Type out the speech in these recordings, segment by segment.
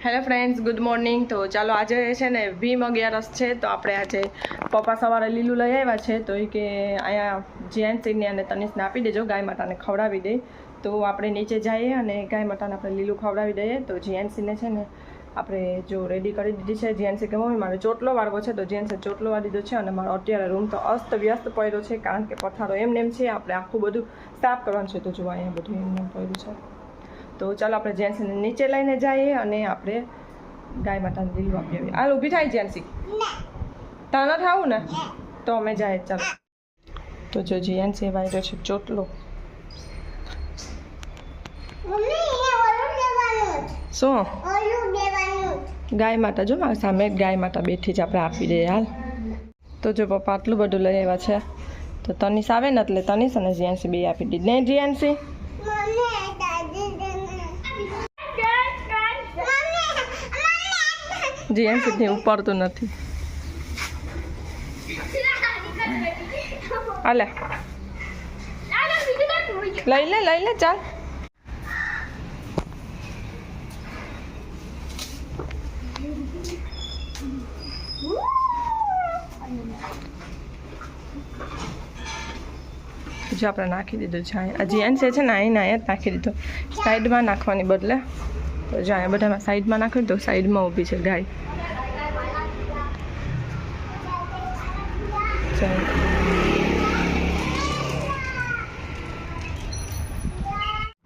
Hello friends, good morning. તો ચાલો આજે છે ને ભીમ 11 છે, તો આપણે આજે પપ્પા સવારે લીલું લઈ આવ્યા છે, તો એ કે અહીંયા જીએનસીને અને તનિષને આપી દેજો, ગાય માતાને ખવડાવી દે. તો આપણે નીચે જઈએ અને ગાય માતાને આપણે લીલું ખવડાવી દઈએ. તો જીએનસીને છે ને આપણે જો રેડી કરી દીધી છે. જીએનસી કે મમ્મી મારે ચોટલો વાળવો છે, તો જીએનસી ચોટલો વાળી દીધો છે. અને મારો અત્યારે રૂમ તો અસ્ત વ્યસ્ત પડ્યો છે, કારણ કે પથારો એમને એમ છે, આપણે આખું બધું સાફ કરવાનું છે. તો જો અહીંયા બધું એમને એમ પડ્યું છે. તો ચાલો આપણે જેન્સીને નીચે લઈને જઈએ અને આપણે ગાય માતાને લીલું આપી આવીએ. હાલ ઊભી થાય જેન્સી, તાના થાવું ને તો અમે જાય. ચાલો તો જો જેન્સી વાળ્યો છે ચોટલો. શું ગાય માતા જો મારી સામે ગાય માતા બેઠી જ, આપણે આપી દઈએ. હાલ તો જો પપ્પા આટલું બધું લઈ આવ્યા છે, તો તનિષ આવે ને એટલે તનિષ અને જીએનસી બે આપી દીધી. નહીં જીએનસી, જીએનસી ઉપડતું નથી. હાલે લઈ લે ચાલ. જો આપણે નાખી દીધું છે. જીએનસી છે ને અહીં જ નાખી દીધું, સાઈડમાં નાખવાની બદલે. તો જો અહીંયા બધામાં સાઈડમાં નાખ્યું, તો સાઈડમાં ઊભી છે ગાય.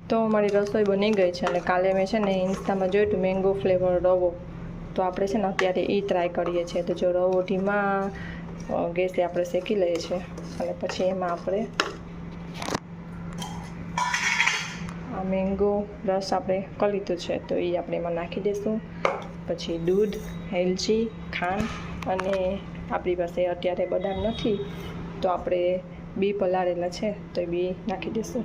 તો અમારી રસોઈ બની ગઈ છે, અને કાલે મેં છે ને ઇન્સ્ટામાં જોયું હતું મેંગો ફ્લેવર રવો, તો આપણે છે ને અત્યારે એ ટ્રાય કરીએ છીએ. તો જો રવો ધીમા ગેસે આપણે શેકી લઈએ છીએ, અને પછી એમાં આપણે આ મેંગો રસ આપણે કરી લીધું છે, તો એ આપણે એમાં નાખી દઈશું. પછી દૂધ, એલચી, ખાંડ, અને આપણી પાસે અત્યારે બદામ નથી, તો આપણે બી પલાળેલા છે, તો એ બી નાખી દઈશું.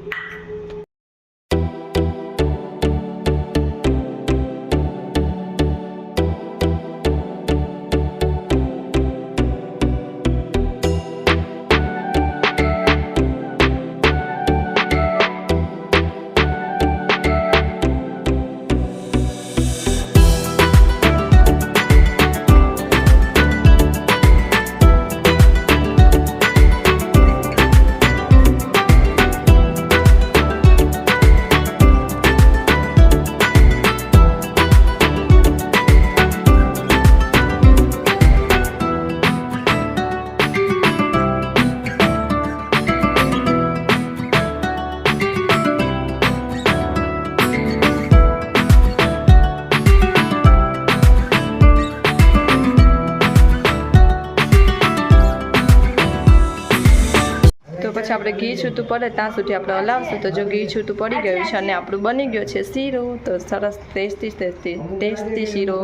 પછી આપણે ઘી છૂટું પડે ત્યાં સુધી આપણે હલાવશું. તો જો ઘી છૂટું પડી ગયું છે અને આપણું બની ગયો છે શીરો. તો સરસ ટેસ્ટી શીરો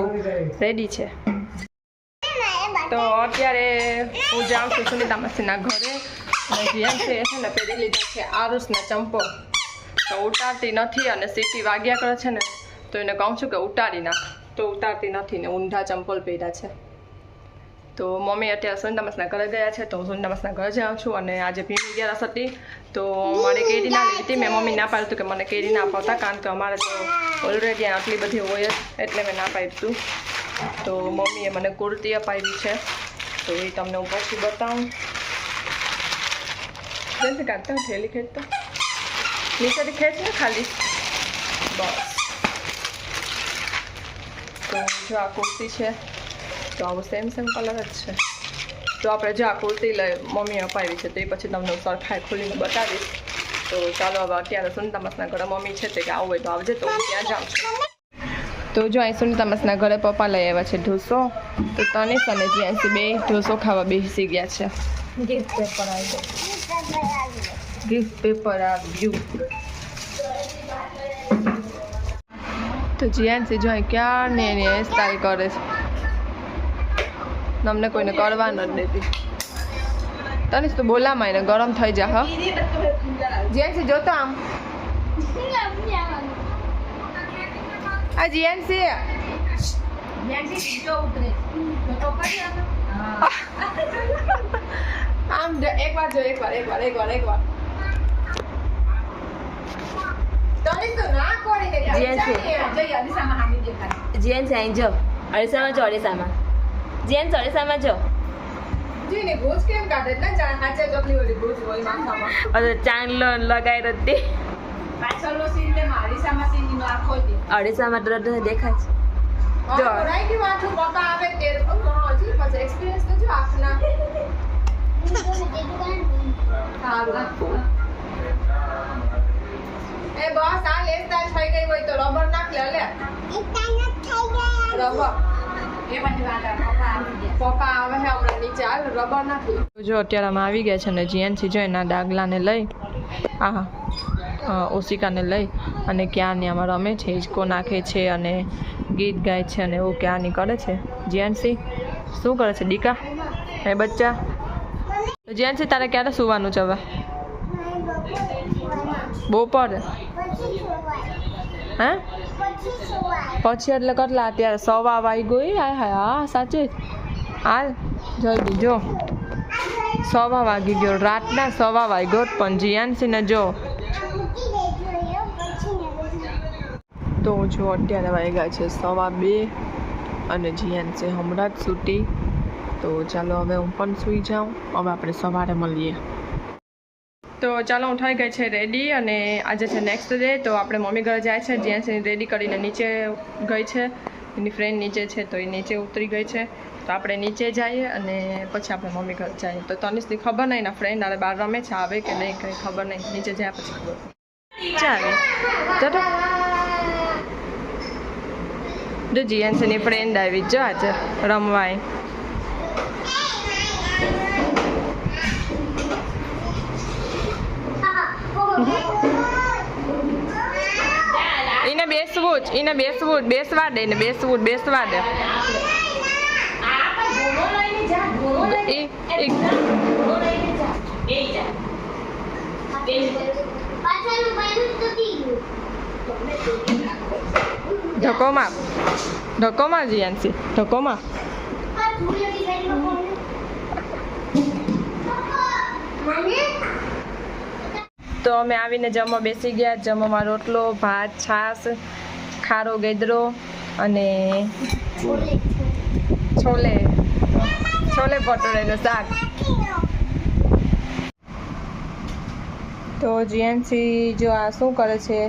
રેડી છે. તો અત્યારે હું જાઉં છું સુનિતા માસીના ઘરે, અને જીએનસી છે ને પહેરી લીધા છે આરુષના ચંપલ. તો ઉતારતી નથી, અને સીટી વાગ્યા કરે છે ને, તો એને કહું છું કે ઉતારી નાખ, તો ઉતારતી નથી ને ઊંધા ચંપલ પહેર્યા છે. તો મમ્મી અત્યારે સુનિતા માસીના ઘરે ગયા છે, તો હું સુનિતા માસીના ઘરે જાઉં છું. અને આજે ભીમ 11 હતી, તો મારે કેરી ના લીધી હતી. મેં મમ્મી ના પાડ્યું હતું કે મને કેરી ના અપાવતા, કારણ કે અમારે તો ઓલરેડી આટલી બધી હોય જ, એટલે મેં ના પાડ્યું હતું. તો મમ્મીએ મને કુર્તી અપાવી છે, તો એ તમને હું પછી બતાવું. જલ્દી કાઢતા થેલી ખેંચતો, નીચેથી ખેંચ ને ખાલી બસ. તો જો આ કુર્તી છે, તો આવું સેમ કલર જ છે. તો આપણે જો આ કુર્તી મમ્મીએ અપાવી છે, તો એ પછી તમને હું સરખાઈ ખોલીને બતાવીશ. તો ચાલો હવે અત્યારે સુનિતા માસીના ઘરે મમ્મી છે તે કે આવું હોય તો આવજે, તો હું ત્યાં જાઉં છું. તો જો અહીં સુનિતા માસીના ઘરે પપ્પા લઈ આવ્યા છે ઢોસો. તો તનિષ અને જીએનસી બે ઢોસો ખાવા બેસી ગયા છે. ગિફ્ટ પેપર આવ્યું. તો જીએનસી જો અહીં ક્યારની એની હેરસ્ટાઈલ કરે છે, અમને કોઈને કરવા ન દેતી. તનિષ તો બોલામાં એને ગરમ થઈ જા. હા જીએનસી જોતો આમ. આ જીએનસી આમ એકવાર જો, એકવાર જીએન સાઈન જો અડીસામાં જો અડીસામાં જીએન અડીસામાં જો જીને ગોજ કેમ કાઢે ને હાચે ચોકલી વાળી ગોજ હોય માથામાં અરે ચાંદ લગાઈ રતી પાછળનો સીન લે અડીસામાં સીન આખો દે અડીસામાં તો દેખાય છે જો રાઈટ વાઠું પપ્પા આવે તે હજી પછી એક્સપીરિયન્સ તો જો આખના એ બસ આ લેસતા થઈ ગઈ હોય તો રબર નાખ લે રબર એ બધી વાત પપ્પા આવે છે હમણાં નીચે હાલ રબર નાખી જો અત્યારે અમે આવી ગયા છે ને જીએનસી જો એના ડાગલાને લઈ ઓશિકાને લઈ અને ક્યાંની આમાં રમે છે હિંચકો નાખે છે અને ગીત ગાય છે અને એવું ક્યાંની કરે છે જીએનસી શું કરે છે દીકા હે બચ્ચા જીએનસી તારે ક્યારે સુવાનું છે હવે બપોર હે પછી એટલે કેટલા અત્યારે 1:15 વાગી ગઈ હા સાચી હાલ જલ્દી જો 1:15 વાગી ગયો રાતના 1:15 વાગ્યો પણ જીએનસી ને જો તો જો અત્યારે વાગ્યા છે 2:15 અને જીએનસી હમણાં જ સૂતી તો ચાલો હવે હું પણ સૂઈ જાઉં હવે આપણે સવારે મળીએ તો ચાલો હું થઈ ગઈ છે રેડી અને આજે છે નેક્સ્ટ ડે તો આપણે મમ્મી ઘરે જાય છે જીએનસીને રેડી કરીને નીચે ગઈ છે એની ફ્રેન્ડ નીચે છે તો એ નીચે ઉતરી ગઈ છે તો આપણે નીચે જઈએ અને પછી આપણે મમ્મી ઘરે જઈએ તો તનિષની ખબર નહીં ના ફ્રેન્ડ આરે બહાર રમે છે આવે કે નહીં કંઈ ખબર નહીં નીચે જાય પછી ખબર ચાલે ચાલો જો જીએનસીની ફ્રેન્ડ આવી જો આજે રમવાય એને બેસવું જ બેસવા દે ને બેસવા દે ધક્કો માર જીએનસી ધક્કો માર તો અમે આવીને જમવા બેસી ગયા જમવામાં રોટલો ભાત છાશ ખારો ગેદરો અને છોલે ભટુરેનું શાક તો જીએનસી જો આ શું કરે છે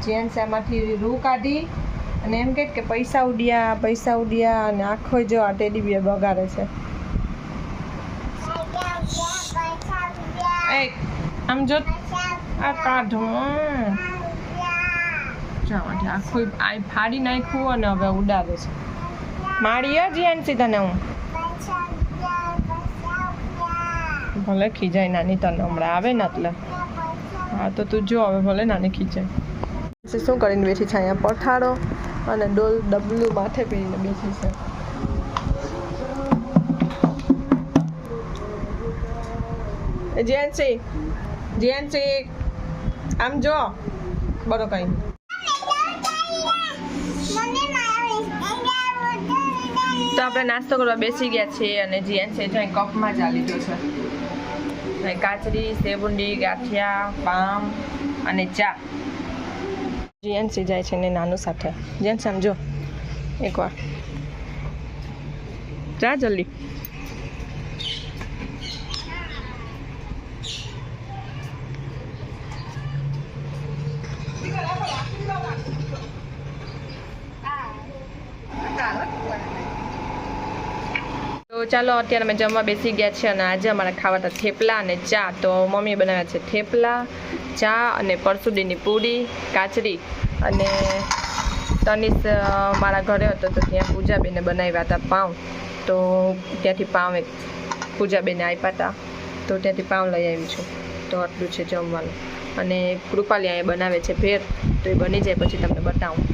જીએનસી આમાંથી રૂ કાઢી અને એમ કહે કે પૈસા ઉડ્યા અને આખો જો આ ટેડી બિયર બગાડે છે આમ જો આ કાઢો આખું આ ફાડી નાખ્યું અને હવે ઉડાડે છે મારી જીએનસી તને હું ભલે ખીજાય નાની તને હમણાં આવે ને એટલે હા તો તું જો હવે ભલે નાની ખીજાય શું કરીને બેઠી છે અહીંયા પઠાડો અને ડોલ ડબલું માથે પહેરીને બેઠી છે જીએનસી આમ જો બરો કઈ તો આપણે નાસ્તો કરવા બેસી ગયા છીએ અને જીએનસી જો કપમાં જ લીધો છે કાચરી સેબુંડી ગાંઠિયા પામ અને ચા જીએનસી જાય છે ને નાનું સાથે જીએનસી આમ જો એકવાર જા જલ્દી તો ચાલો અત્યારે અમે જમવા બેસી ગયા છીએ અને આજે અમારા ખાવાતા થેપલા અને ચા તો મમ્મીએ બનાવ્યા છે થેપલા ચા અને પરસુડીની પૂરી કાચરી અને તનિષ મારા ઘરે હતો તો ત્યાં પૂજાબેને બનાવ્યા હતા પાઉં તો ત્યાંથી પાઉં એક પૂજાબેને આપ્યા હતા તો ત્યાંથી પાઉં લઈ આવી છું તો આટલું છે જમવાનું અને કૃપાલી અહીંયા બનાવે છે ભેર તો એ બની જાય પછી તમને બતાવું